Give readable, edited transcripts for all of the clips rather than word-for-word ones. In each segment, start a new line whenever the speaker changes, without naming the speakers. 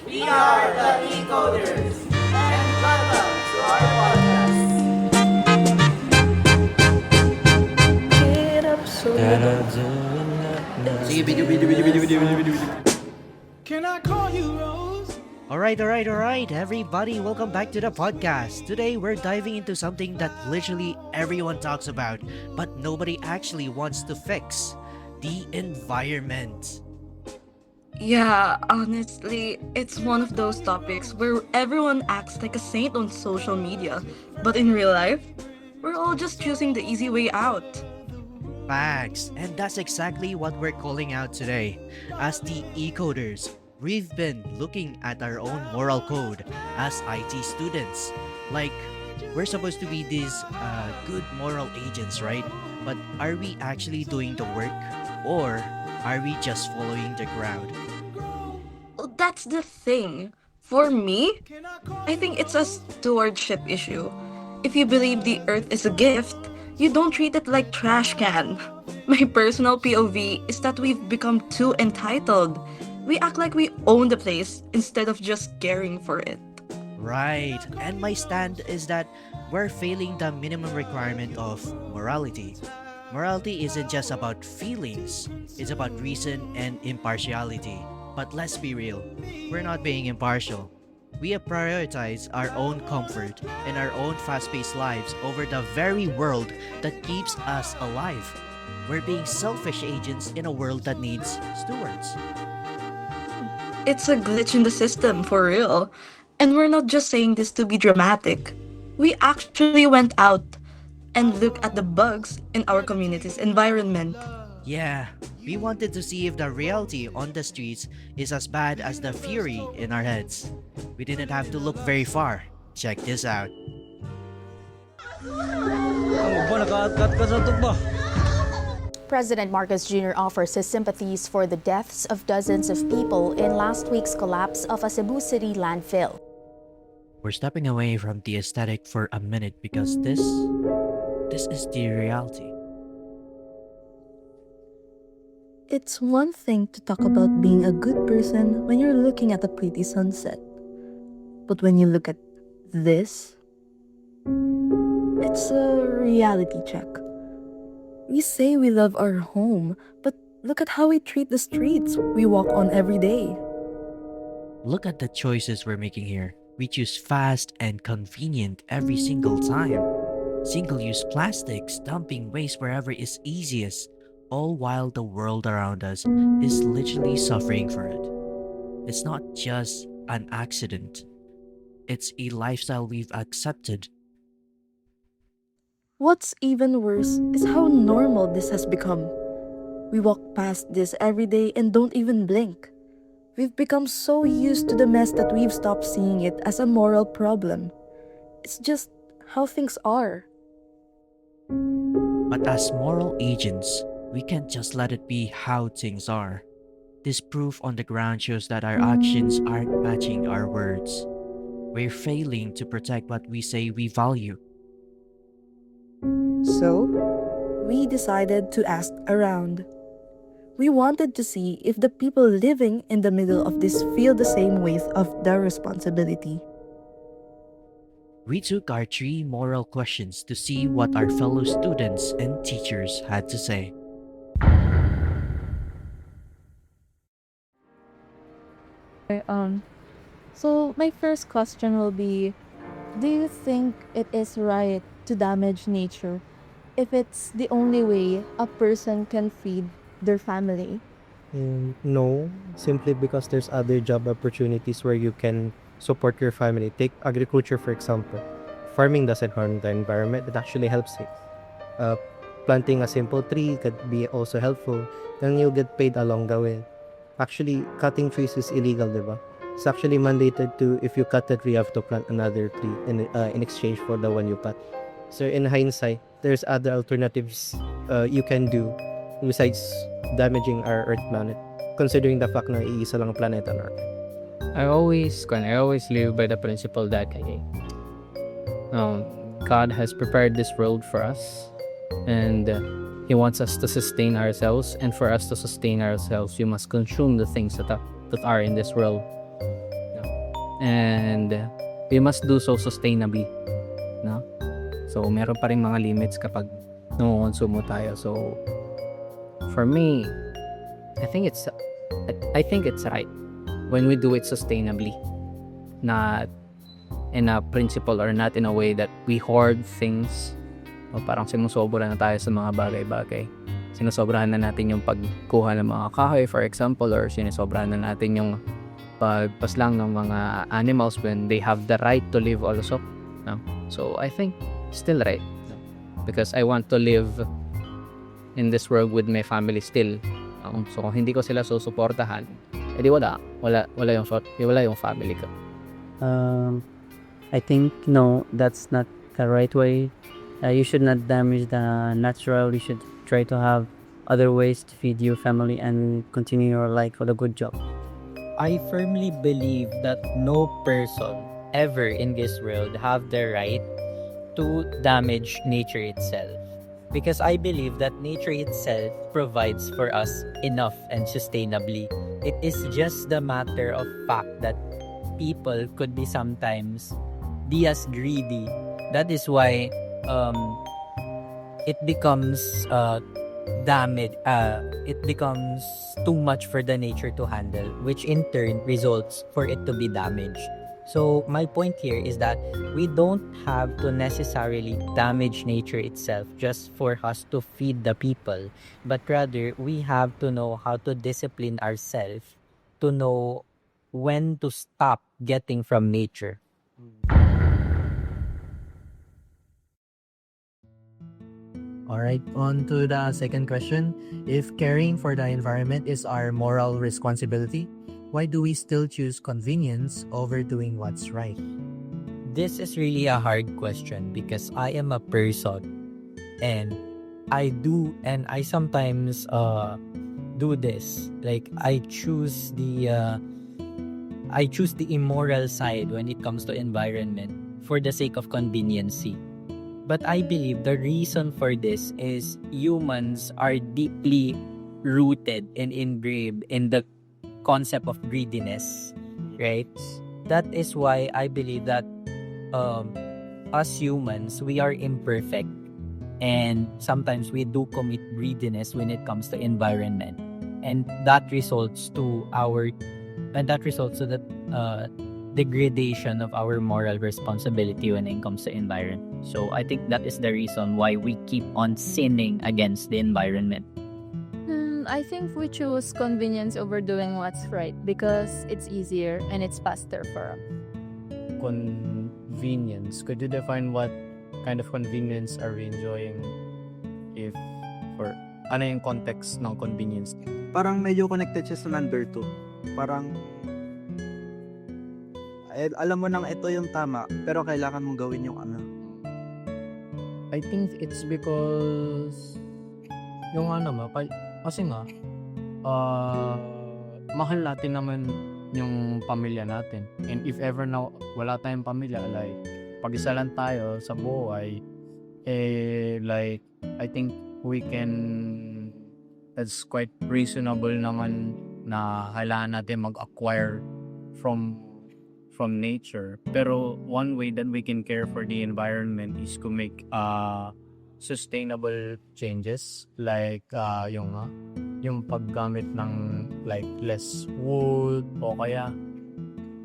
We are the Decoders, and welcome to our podcast.
Get up so you don't.
Sige, video, video, video, video, video, video, video.
Can I call you Rose?
Alright, everybody, welcome back to the podcast. Today, we're diving into something that literally everyone talks about, but nobody actually wants to fix the environment.
Yeah, honestly, it's one of those topics where everyone acts like a saint on social media, but in real life, we're all just choosing the easy way out.
Facts, and that's exactly what we're calling out today. As the E-Coders, we've been looking at our own moral code as IT students. Like, we're supposed to be these good moral agents, right? But are we actually doing the work? Or are we just following the crowd?
Well, that's the thing. For me, I think it's a stewardship issue. If you believe the earth is a gift, you don't treat it like trash can. My personal POV is that we've become too entitled. We act like we own the place instead of just caring for it.
Right, and my stand is that we're failing the minimum requirement of morality. Morality isn't just about feelings, it's about reason and impartiality. But let's be real, we're not being impartial. We prioritize our own comfort and our own fast paced lives over the very world that keeps us alive. We're being selfish agents in a world that needs stewards.
It's a glitch in the system, for real. And we're not just saying this to be dramatic. We actually went out and looked at the bugs in our community's environment.
Yeah, we wanted to see if the reality on the streets is as bad as the fury in our heads. We didn't have to look very far. Check this out.
President Marcos Jr. offers his sympathies for the deaths of dozens of people in last week's collapse of a Cebu City landfill.
We're stepping away from the aesthetic for a minute because this is the reality.
It's one thing to talk about being a good person when you're looking at a pretty sunset. But when you look at this, it's a reality check. We say we love our home, but look at how we treat the streets we walk on every day.
Look at the choices we're making here. We choose fast and convenient every single time. Single-use plastics, dumping waste wherever is easiest, all while the world around us is literally suffering for it. It's not just an accident. It's a lifestyle we've accepted.
What's even worse is how normal this has become. We walk past this every day and don't even blink. We've become so used to the mess that we've stopped seeing it as a moral problem. It's just how things are.
But as moral agents, we can't just let it be how things are. This proof on the ground shows that our actions aren't matching our words. We're failing to protect what we say we value.
So, we decided to ask around. We wanted to see if the people living in the middle of this feel the same weight of their responsibility.
We took our 3 moral questions to see what our fellow students and teachers had to say.
Okay, so my first question will be, do you think it is right to damage nature if it's the only way a person can feed their family?
No, simply because there's other job opportunities where you can support your family. Take agriculture, for example. Farming doesn't harm the environment, it actually helps it. Uh, Planting a simple tree could be also helpful. Then you'll get paid along the way. Actually, cutting trees is illegal, diba? It's actually mandated to, if you cut a tree, you have to plant another tree in exchange for the one you cut. So in hindsight, there's other alternatives you can do besides damaging our Earth planet, considering the fact na iisa lang ang planet on Earth.
I always live by the principle that God has prepared this world for us, and He wants us to sustain ourselves, and for us to sustain ourselves, we must consume the things that are in this world. And we must do so sustainably, no? So meron pa ring mga limits kapag nangongonsumo tayo. So for me, I think it's right when we do it sustainably, not in a principle or not in a way that we hoard things o parang sinusobra na tayo sa mga bagay-bagay. Sinusobrahan na natin yung pagkuha ng mga kahoy, for example, or sinusobrahan na natin yung pagpaslang ng mga animals when they have the right to live also, no? So I think still right, because I want to live in this world with my family still. So kung hindi ko sila susuportahan, edi wala yung family ko.
I think no, that's not the right way. You should not damage the natural. You should try to have other ways to feed your family and continue your life for the good job.
I firmly believe that no person ever in this world have the right to damage nature itself. Because I believe that nature itself provides for us enough and sustainably. It is just the matter of fact that people could be sometimes be as greedy. That is why it becomes damage. It becomes too much for the nature to handle, which in turn results for it to be damaged. So my point here is that we don't have to necessarily damage nature itself just for us to feed the people, but rather we have to know how to discipline ourselves to know when to stop getting from nature.
Alright, on to the second question. If caring for the environment is our moral responsibility, why do we still choose convenience over doing what's right?
This is really a hard question because I am a person and I sometimes do this. Like I choose the immoral side when it comes to environment for the sake of conveniency. But I believe the reason for this is humans are deeply rooted and engraved in the concept of greediness, right? That is why I believe that us humans, we are imperfect and sometimes we do commit greediness when it comes to environment, and that results to the degradation of our moral responsibility when it comes to environment. So I think that is the reason why we keep on sinning against the environment.
I think we choose convenience over doing what's right because it's easier and it's faster for us.
Convenience. Could you define what kind of convenience are we enjoying? Ano yung context ng convenience?
Parang medyo connected siya sa number 2. Parang alam mo nang ito yung tama, pero kailangan mong gawin yung ano.
I think it's because yung kasi nga mahal natin naman yung pamilya natin, and if ever na wala tayong pamilya, like pag isa lang tayo sa buhay, like I think that's quite reasonable naman na kailangan natin mag-acquire from nature. Pero one way that we can care for the environment is to make sustainable changes, like yung paggamit ng like less wood, o kaya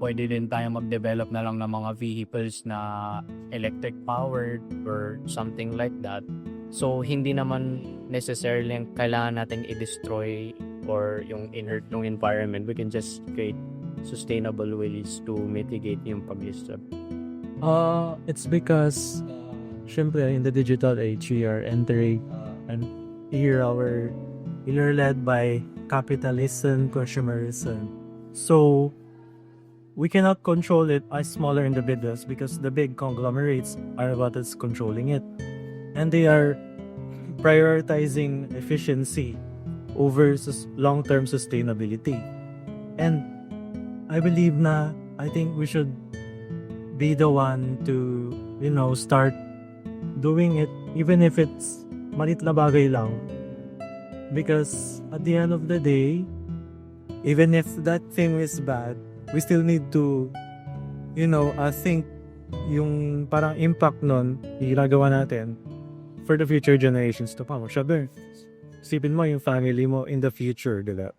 pwede din tayo mag-develop na lang ng mga vehicles na electric powered or something like that. So hindi naman necessarily kailangan nating i-destroy or yung inert ng environment. We can just create sustainable ways to mitigate yung pag-disturb.
It's because syempre in the digital age we are entering an era where we are led by capitalism, consumerism. So we cannot control it as smaller individuals because the big conglomerates are what is controlling it, and they are prioritizing efficiency over long-term sustainability. And I believe I think we should be the one to, start doing it, even if it's malit na bagay lang. Because at the end of the day, even if that thing is bad, we still need to I think yung parang impact nun, ginagawa natin for the future generations to come. Syempre, isipin mo yung family mo in the future, diba?